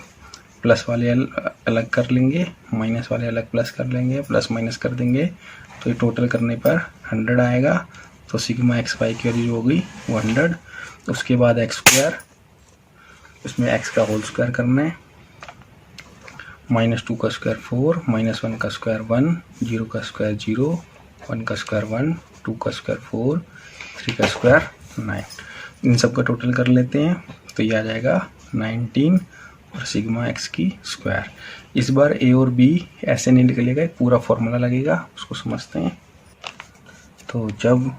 प्लस वाले अलग कर लेंगे, माइनस वाले अलग प्लस कर लेंगे, प्लस माइनस कर देंगे, तो ये टोटल करने पर 100 आएगा। तो सिग्मा एक्स वाई की वैल्यू हो गई 100। उसके बाद एक्स स्क्वायर, उसमें एक्स का होल स्क्वायर करना है, -2 का स्क्वायर 4, -1 का स्क्वायर 1, 0 का स्क्वायर 0, 1 का स्क्वायर 1, 2 का स्क्वायर 4, 3 का स्क्वायर 9। इन सब का टोटल कर लेते हैं तो ये आ जाएगा 19, और सिग्मा एक्स की स्क्वायर। इस बार ए और बी ऐसे नहीं निकलेगा, एक पूरा फॉर्मूला लगेगा, उसको समझते हैं। तो जब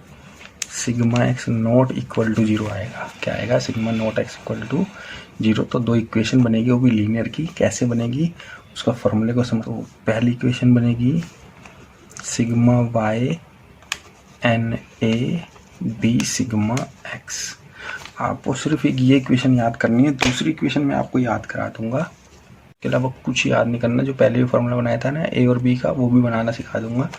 sigma x not equal to 0 आएगा, क्या आएगा sigma not x equal to 0, तो 2 इक्वेशन बनेगी, वो भी लीनियर की। कैसे बनेगी उसका फॉर्मूले को समझो। पहली इक्वेशन बनेगी sigma y n a b sigma x. आपको सिर्फ एक ये इक्वेशन याद करनी है, दूसरी इक्वेशन मैं आपको याद करा दूंगा, इसके अलावा कुछ याद नहीं करना। जो पहले भी फॉर्मूला बनाया था ना ए और बी का, वो भी बनाना सिखा दूंगा,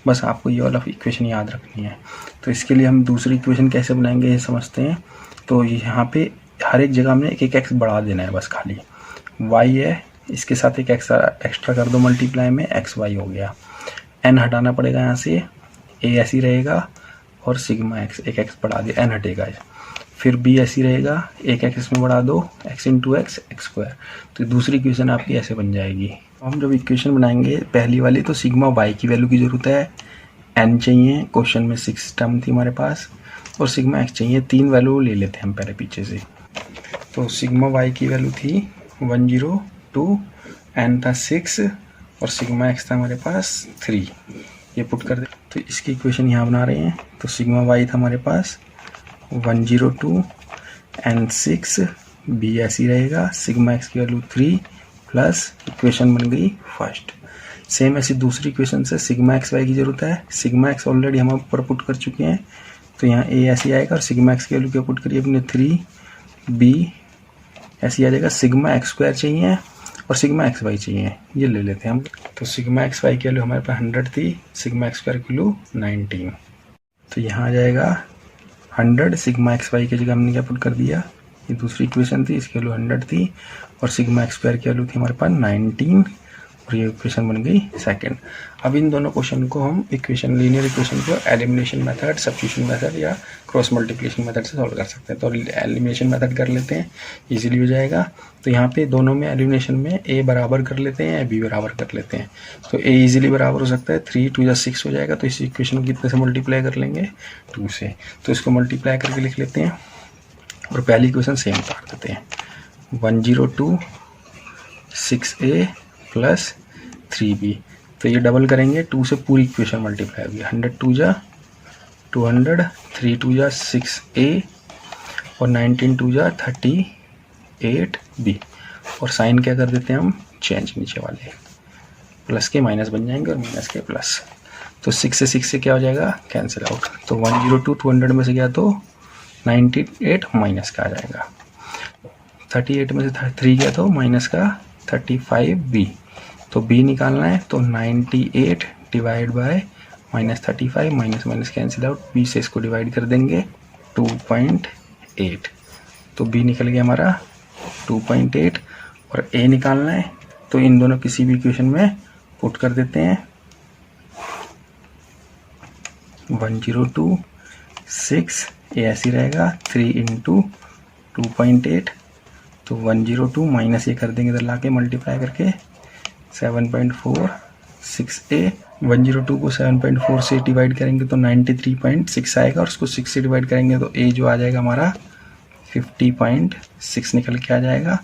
बस आपको ये वाला इक्वेशन याद रखनी है। तो इसके लिए हम दूसरी इक्वेशन कैसे बनाएंगे ये समझते हैं। तो यहाँ पे हर एक जगह हमने एक एक्स बढ़ा देना है, बस खाली वाई है, इसके साथ एक एक्स्ट्रा कर दो मल्टीप्लाई में, एक्स वाई हो गया। एन हटाना पड़ेगा यहाँ से, ए ऐसी रहेगा, और सिग्मा एक्स एक एक्स बढ़ा दिया, एन हटेगा। फिर बी ऐसी रहेगा, एक एक्स इसमें बढ़ा दो, x into x x square. तो दूसरी इक्वेशन आपकी ऐसे बन जाएगी। हम जब इक्वेशन बनाएंगे पहली वाली, तो सिग्मा वाई की वैल्यू की ज़रूरत है, एन चाहिए, क्वेश्चन में 6 टर्म थी हमारे पास, और सिग्मा एक्स चाहिए। 3 वैल्यू ले लेते हैं हम पहले पीछे से। तो सिग्मा वाई की वैल्यू थी 102, एन था 6, और सिग्मा एक्स था हमारे पास 3। ये पुट कर दे, तो इसकी इक्वेशन यहाँ बना रहे हैं। तो सिग्मा वाई था हमारे पास 102, n6 b ऐसी रहेगा, सिग्मा एक्स की वैल्यू 3 प्लस इक्वेशन बन गई फर्स्ट। सेम ऐसी दूसरी इक्वेशन से सिग्मा एक्स वाई की जरूरत है। सिग्मा एक्स ऑलरेडी हम ऊपर पुट कर चुके हैं, तो यहाँ ए ऐसी आएगा और सिग्मा एक्स की वैल्यू क्या पुट करिए अपने 3b ऐसी आ जाएगा। सिग्मा एक्स स्क्वायर चाहिए और सिग्मा एक्स वाई चाहिए, ये ले लेते हैं हम। तो सिग्मा एक्स वाई की वैल्यू हमारे पास 100 थी, सिग्मा एक्स स्क्वायर की वैल्यू 19, तो यहाँ आ जाएगा 100। सिग्मा एक्स वाई की जगह हमने क्या पुट कर दिया, ये दूसरी इक्वेशन थी, इसकी वैल्यू 100 थी और सिग्मा एक्स स्क्वायर की वैल्यू थी हमारे पास 19 और ये इक्वेशन बन गई सेकंड। अब इन दोनों क्वेश्चन को हम इक्वेशन लीनियर इक्वेशन को एलिमिनेशन मेथड, सब्स्टिट्यूशन मेथड या क्रॉस मल्टीप्लिकेशन मेथड से सॉल्व कर सकते हैं। तो एलिमिनेशन मेथड कर लेते हैं, इजीली हो जाएगा। तो यहाँ पे दोनों में एलिमिनेशन में ए बराबर कर लेते हैं या बी बराबर कर लेते हैं। तो ए इजीली बराबर हो सकता है, 3 2 जा 6 हो जाएगा। तो इस इक्वेशन को कितने से मल्टीप्लाई कर लेंगे, 2 से। तो इसको मल्टीप्लाई करके लिख लेते हैं और पहली इक्वेशन सेम उतार देते हैं, 102 6a प्लस 3b। तो ये डबल करेंगे, 2 से पूरी इक्वेशन मल्टीप्लाई होगी, 100 2 जा 200, 3 2 जा 6a और 19 2 जा 38b। और साइन क्या कर देते हैं हम, चेंज नीचे वाले, प्लस के माइनस बन जाएंगे और माइनस के प्लस। तो 6 से क्या हो जाएगा, कैंसिल आउट। तो 102 200 में से गया तो 98 माइनस का आ जाएगा, 38 में से 3 गया तो माइनस का 35b। तो b निकालना है, तो 98 divide by minus 35, minus minus cancel out, b से इसको डिवाइड कर देंगे 2.8। तो b निकल गया हमारा 2.8 और a निकालना है, तो इन दोनों किसी भी इक्वेशन में पुट कर देते हैं। 102 6 a ऐसी रहेगा, 3 इंटू 2.8, तो 102 माइनस ये कर देंगे इधर ला के मल्टीप्लाई करके 7.4 6a। 102 को 7.4 से डिवाइड करेंगे तो 93.6 आएगा और उसको 6 से डिवाइड करेंगे तो a जो आ जाएगा हमारा 50.6 निकल के आ जाएगा।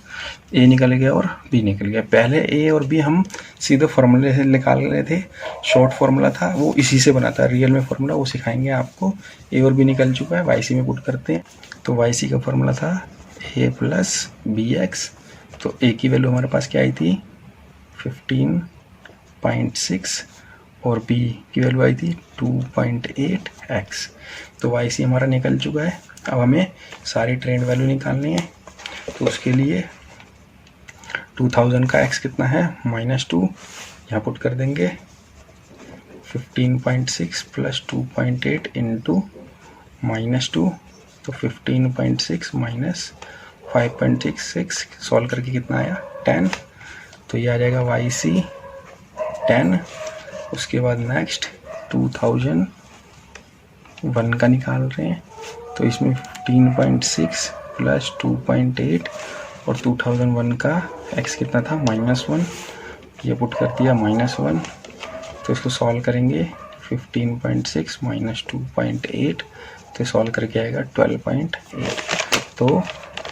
a निकल गया और b निकल गया। पहले a और b हम सीधे फॉर्मूले से निकाल रहे थे, शॉर्ट फार्मूला था वो, इसी से बना था। रियल में फार्मूला वो सिखाएंगे आपको। a और b निकल चुका है, yc में पुट करते हैं। तो yc का फार्मूला था a प्लस bx। तो a की वैल्यू हमारे पास क्या आई थी, 15.6 और b की वैल्यू आई थी 2.8x। तो yc हमारा निकल चुका है। अब हमें सारी ट्रेंड वैल्यू निकालनी है, तो उसके लिए 2000 का x कितना है, -2, यहाँ पुट कर देंगे 15.6 प्लस 2.8 इंटू -2, तो 15.6 माइनस 5.66, सॉल्व करके कितना आया 10। तो ये आ जाएगा yc 10। उसके बाद नेक्स्ट 2001 का निकाल रहे हैं, तो इसमें 15.6 प्लस 2.8 और 2001 का x कितना था, -1, ये पुट कर दिया -1। तो इसको सॉल्व करेंगे 15.6 माइनस 2.8, तो सॉल्व करके आएगा 12.8। तो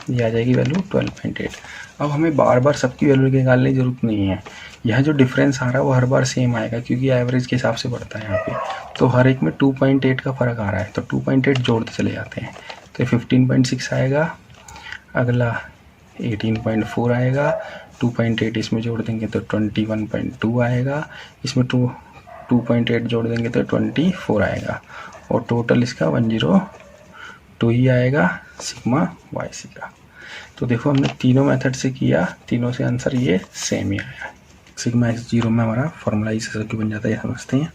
ये आ जाएगी वैल्यू 12.8। अब हमें बार बार सबकी वैल्यू निकालने की जरूरत नहीं है। यह जो डिफरेंस आ रहा है वो हर बार सेम आएगा, क्योंकि एवरेज के हिसाब से बढ़ता है यहाँ पे। तो हर एक में 2.8 का फ़र्क आ रहा है, तो 2.8 जोड़ते चले जाते हैं। तो 15.6 आएगा, अगला 18.4 आएगा, 2.8 इसमें जोड़ देंगे तो 21.2 आएगा, इसमें 2.8 जोड़ देंगे तो 24 आएगा, और टोटल इसका 102 ही आएगा सिग्मा yc का। तो देखो हमने तीनों मेथड से किया, तीनों से आंसर ये सेम ही आया। सिग्मा x0 में हमारा फॉर्मूला इस तरह बन जाता है, ये समझते हैं।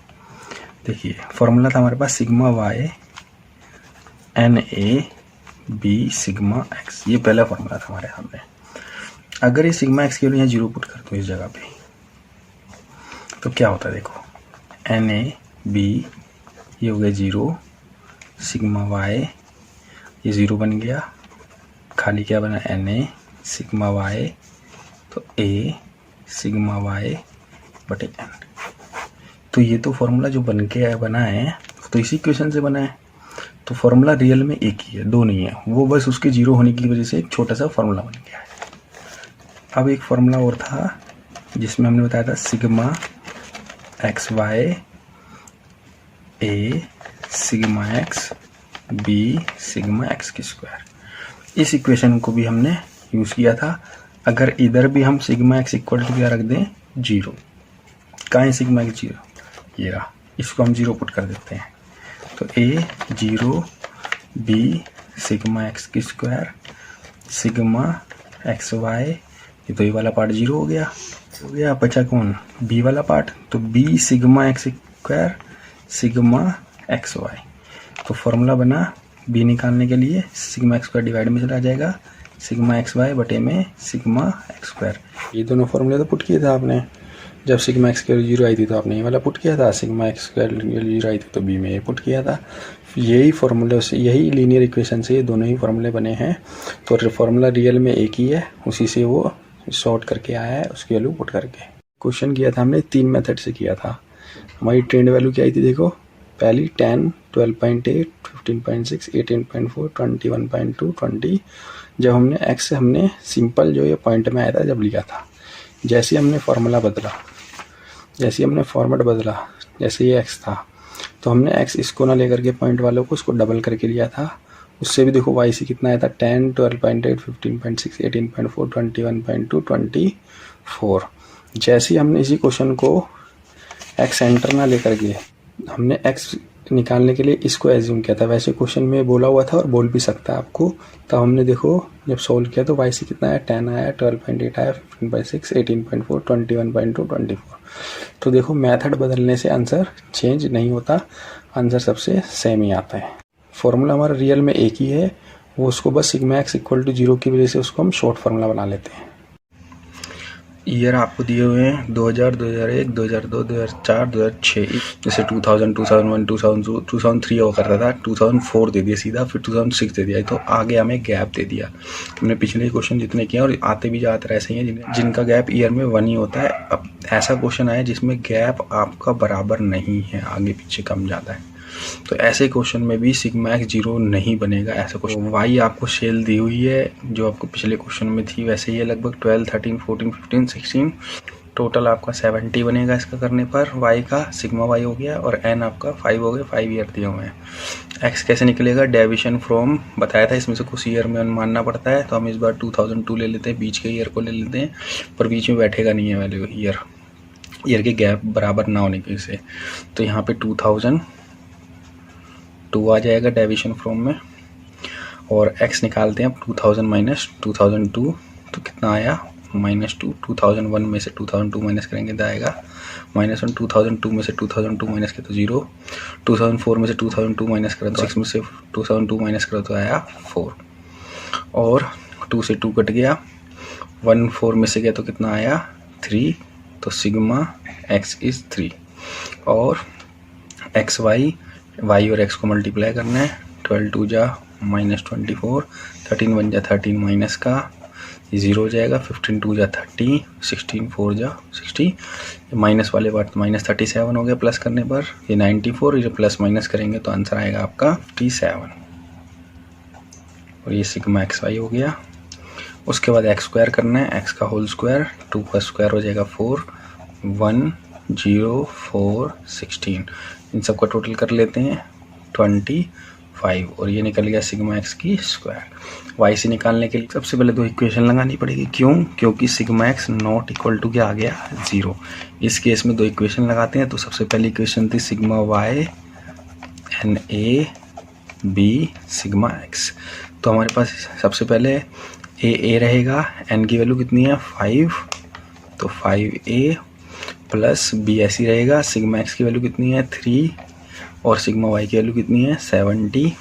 देखिए फॉर्मूला था हमारे पास sigma y na b sigma x, ये पहला फॉर्मूला था हमारे सामने। अगर ये सिग्मा x के लिए यहाँ 0 पुट कर दो इस जगह पे, तो क्या होता है, देखो na b ये हो गया 0, सिग्मा y ये 0 बन गया, खाली क्या बना na सिग्मा y, तो a सिग्मा y बटे n। तो ये तो फॉर्मूला जो बन के बना है तो इसी इक्वेशन से बना है। तो फॉर्मूला रियल में एक ही है, दो नहीं है, वो बस उसके 0 होने की वजह से एक छोटा सा फॉर्मूला बन गया है। अब एक फॉर्मूला और था जिसमें हमने बताया था sigma x y a sigma x b sigma x की स्क्वायर। इस इक्वेशन को भी हमने यूज़ किया था। अगर इधर भी हम सिग्मा एक्स इक्वल टू क्या रख दें, 0, कहाँ है सिग्मा एक्स 0, ये रहा, इसको हम 0 पुट कर देते हैं। तो a 0 b सिग्मा एक्स की स्क्वायर सिग्मा एक्स वाई, ये तो ये वाला पार्ट 0 हो गया, बचा कौन, b वाला पार्ट। तो b sigma x square sigma x y. तो फॉर्मूला बना b निकालने के लिए सिग्मा एक्स स्क्वायर डिवाइड में चला जाएगा सिग्मा एक्स वाई बटे में सिग्मा एक्स स्क्वायर। ये दोनों फॉर्मूले तो पुट किए थे आपने, जब सिग्मा एक्स स्क्वायर 0 आई थी तो आपने ये वाला पुट किया था, सिग्मा एक्स स्क्वायर 0 आई थी तो बी में ये पुट किया था। यही फॉर्मूले से, यही लीनियर इक्वेशन से ये दोनों ही फॉर्मूले बने हैं। तो फॉर्मूला रियल में एक ही है, उसी से वो शॉर्ट करके आया है, उसकी वैल्यू पुट करके। क्वेश्चन किया था हमने 3 मेथड से किया था। हमारी ट्रेंड वैल्यू क्या आई थी देखो, पहली 10, 12.8, 15.6, 18.4, 21.2, 20। जब हमने एक्स से हमने सिंपल जो ये पॉइंट में आया था जब लिया था, जैसे हमने फार्मूला बदला, जैसे हमने फॉर्मेट बदला, जैसे ये एक्स था तो हमने एक्स इसको ना लेकर के पॉइंट वालों को उसको डबल करके लिया था। उससे भी देखो वाई सी कितना आया था, 10, 12.8, 15.6, 18.4, 21.2, 24। जैसे ही हमने इसी क्वेश्चन को एक्स एंटर ना लेकर के हमने एक्स निकालने के लिए इसको एज्यूम किया था, वैसे क्वेश्चन में बोला हुआ था और बोल भी सकता है आपको। तब हमने देखो जब सोल्व किया तो वाई सी कितना आया, 10 आया, 12.8 आया, 15.6, 18.4, 21.2, 24। तो देखो मेथड बदलने से आंसर चेंज नहीं होता, आंसर सबसे सेम ही आता है। फॉर्मूला हमारा रियल में एक ही है, वो उसको बस सिग्मा एक्स इक्वल टू 0 की वजह से उसको हम शॉर्ट फार्मूला बना लेते हैं। ईयर आपको दिए हुए हैं 2000, 2001, 2002, 2004, 2006। जैसे 2000, 2001, 2002, 2003 हुआ करता था, 2004 दे दिया सीधा, फिर 2006 दे दिया, तो आगे हमें गैप दे दिया। हमने पिछले क्वेश्चन जितने किए और आते भी ज़्यादातर ऐसे ही हैं जिनका गैप ईयर में 1 ही होता है। अब ऐसा क्वेश्चन आया जिसमें गैप आपका बराबर नहीं है, आगे पीछे कम ज़्यादा है, तो ऐसे क्वेश्चन में भी सिग्मा एक्स 0 नहीं बनेगा। ऐसा क्वेश्चन वाई आपको शेल दी हुई है जो आपको पिछले क्वेश्चन में थी, वैसे ही है लगभग 12, 13, 14, 15, 16। टोटल आपका 70 बनेगा इसका करने पर। वाई का सिग्मा वाई हो गया और एन आपका 5 हो गया, 5 ईयर दिए हुए हैं। एक्स कैसे निकलेगा, डेविएशन फ्रॉम बताया था, इसमें से कुछ ईयर में मानना पड़ता है, तो हम इस बार 2002 ले लेते हैं, बीच के ईयर को ले लेते हैं, पर बीच में बैठेगा नहीं है वैल्यू, ईयर के गैप बराबर ना होने की से। तो यहाँ पे 2002 आ जाएगा डेविएशन फ्रॉम में, और x निकालते हैं अब 2000 माइनस 2002, तो कितना आया -2। 2001 में से 2002 माइनस करेंगे तो आएगा -1। 2002 में से 2002 माइनस किया तो 0। 2004 में से 2002 माइनस करा तो 6 में से 2002 माइनस करा तो आया 4, और 2 से 2 कट गया, 1 4 में से गया तो कितना आया 3। तो सिग्मा x इज़ 3, और एक्स वाई और x को मल्टीप्लाई करना है, 12 2 जा -24, 13 1 जा 13 माइनस का 0 हो जाएगा, 15 2 जा 30, 16 4 जा 60, माइनस वाले पार्ट -37 हो गया प्लस करने पर, ये 94, ये प्लस माइनस करेंगे तो आंसर आएगा आपका 57, और ये सिग्मा एक्स वाई हो गया। उसके बाद एक्स स्क्वायर करना है, एक्स का होल स्क्वायर, 2 का स्क्वायर हो जाएगा 4, 1 0 4 16, इन सब का टोटल कर लेते हैं 25, और ये निकल गया सिग्मा एक्स की स्क्वायर। वाई से निकालने के लिए सबसे पहले 2 इक्वेशन लगानी पड़ेगी, क्योंकि sigma x not equal to क्या आ गया 0। इस केस में 2 इक्वेशन लगाते हैं। तो सबसे पहली इक्वेशन थी sigma y n a b sigma x. तो हमारे पास सबसे पहले ए रहेगा, एन की वैल्यू कितनी है 5, तो 5a प्लस बी ऐसी रहेगा, सिग्मा एक्स की वैल्यू कितनी है 3, और सिग्मा वाई की वैल्यू कितनी है 70,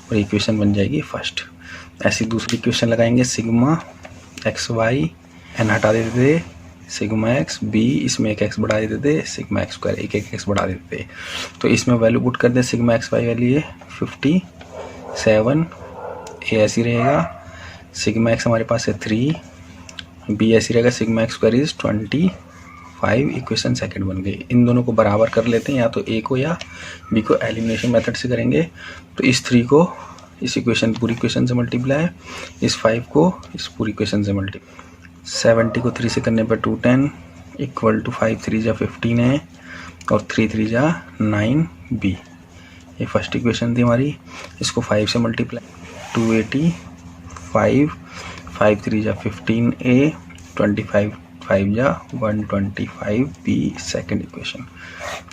और इक्वेशन बन जाएगी फर्स्ट। ऐसी दूसरी इक्वेशन लगाएंगे, सिग्मा एक्स वाई, एन हटा देते थे, सिग्मा एक्स बी, इसमें एक एक्स बढ़ा देते थे, सिग्मा एक्स स्क्वायर एक एक्स बढ़ा देते थे। तो इसमें वैल्यू पुट कर दे, सिग्मा एक्स वाई वाली है 57, ए ऐसी रहेगा, सिग्मा एक्स हमारे पास है 3, बी ऐसी रहेगा, sigma x square is 25, equation second बन गई। इन दोनों को बराबर कर लेते हैं, या तो ए को या बी को एलिमिनेशन मेथड से करेंगे। तो इस 3 को इस इक्वेशन पूरी इक्वेशन से मल्टीप्लाई, इस 5 को इस पूरी इक्वेशन से मल्टीप्लाई। 70 को 3 से करने पर 210 इक्वल टू 5 3 जा 15 है, और 3 3 जा 9 बी। ये फर्स्ट इक्वेशन थी हमारी, इसको 5 से मल्टीप्लाई 280 5, 5 3 जा 15A, 25 5 जा 125B सेकेंड इक्वेशन।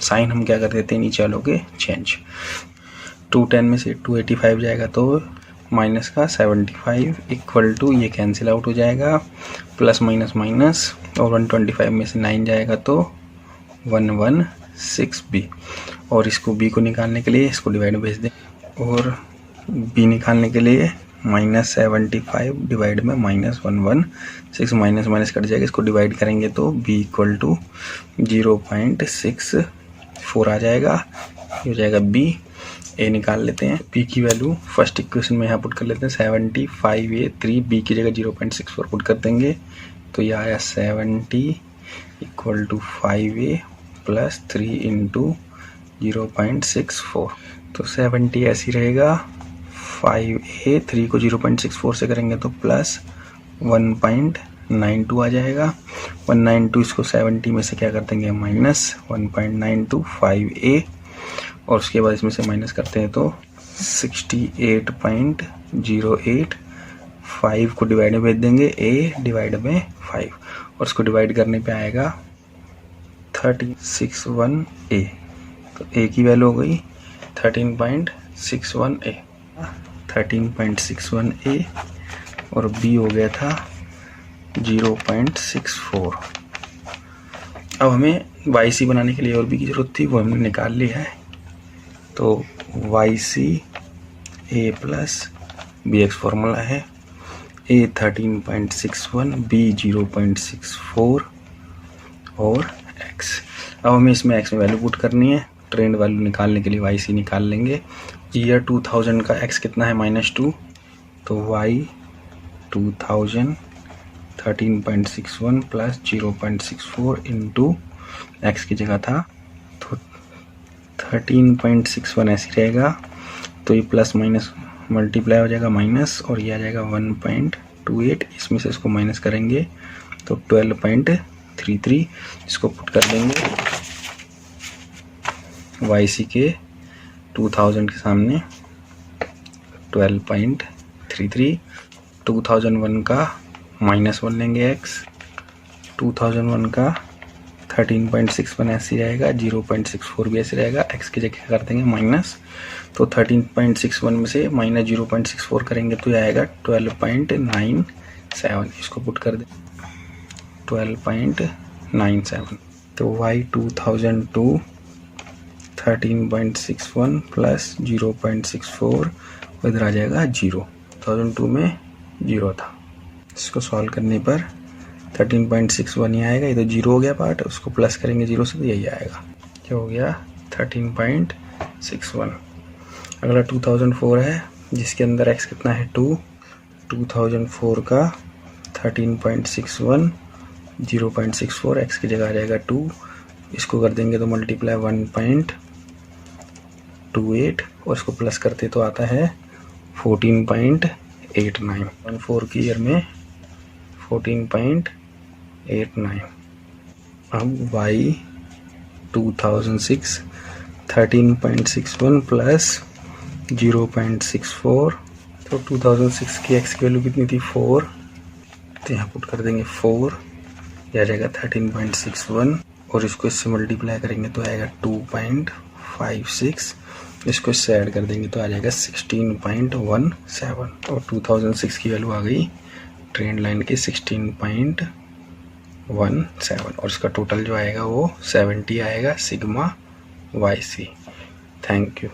साइन हम क्या कर देते हैं, नीचे वालों के चेंज। 210 में से 285 जाएगा तो माइनस का 75 इक्वल टू, ये कैंसिल आउट हो जाएगा, प्लस माइनस माइनस, और 125 में से 9 जाएगा तो 116B। और इसको B को निकालने के लिए इसको डिवाइड भेज दें, और B निकालने के लिए -75 डिवाइड में -116, माइनस माइनस कट जाएगा, इसको डिवाइड करेंगे तो B इक्वल टू 0.64 आ जाएगा, ये हो जाएगा B। A निकाल लेते हैं, P की वैल्यू फर्स्ट इक्वेशन में यहाँ पुट कर लेते हैं 75A 3, B की जगह 0.64 पुट कर देंगे तो यह आया 70 equal to 5A plus 3 into 0.64, तो 70 ऐसी रहेगा, 5A 3 को 0.64 से करेंगे तो प्लस 1.92 आ जाएगा। 192 इसको 70 में से क्या कर देंगे, माइनस 1.92 5A, और उसके बाद इसमें से माइनस करते हैं तो 68.08, 5 को डिवाइड में भेज देंगे A डिवाइड में 5, और उसको डिवाइड करने पे आएगा 1361A, तो A की वैल्यू हो गई 13.61A, 13.61A, और B हो गया था 0.64। अब हमें YC बनाने के लिए और B की जरूरत थी, वो हमने निकाल लिया है, तो YC A plus BX formula है, A 13.61, B 0.64 और X। अब हमें इसमें X में वैल्यू पुट करनी है, ट्रेंड वैल्यू निकालने के लिए YC निकाल लेंगे। ईयर 2000 का X कितना है, -2, तो Y 2000 13.61 प्लस 0.64 इंटू X की जगह था तो 13.61 ऐसी रहेगा, तो ये प्लस माइनस मल्टीप्लाई हो जाएगा माइनस, और ये आ जाएगा 1.28, इसमें से इसको माइनस करेंगे तो 12.33, इसको पुट कर देंगे YC के 2000 के सामने 12.33, 2001 का -1 लेंगे X, 2001 का 13.61 ऐसे रहेगा, 0.64 भी ऐसे रहेगा, X की जगह कर देंगे माइनस, तो 13.61 में से माइनस 0.64 करेंगे तो ये आएगा 12.97, इसको पुट कर दें 12.97, तो Y 2002 13.61 प्लस 0.64, इधर आ जाएगा 0, 2002 में 0 था, इसको सॉल्व करने पर 13.61 ही आएगा, ये तो 0 हो गया पार्ट, उसको प्लस करेंगे 0 से तो यही आएगा, क्या हो गया 13.61। अगला 2004 है, जिसके अंदर x कितना है 2, 2004 का 13.61 0.64, x की जगह आ जाएगा 2, इसको कर देंगे तो मल्टीप्लाई 1.28, और इसको प्लस करते तो आता है 14.89, 14 की ईयर में 14.89। अब Y 2006 13.61 प्लस 0.64, तो 2006 की x की वैल्यू कितनी थी 4, तो यहाँ पुट कर देंगे 4, यह आ जाएगा 13.61, और इसको इससे मल्टीप्लाई करेंगे तो आएगा 2.56, इसको इससे ऐड कर देंगे तो आ जाएगा 16.17, और 2006 की वैल्यू आ गई ट्रेंड लाइन की 16.17, और इसका टोटल जो आएगा वो 70 आएगा सिग्मा YC। Thank you.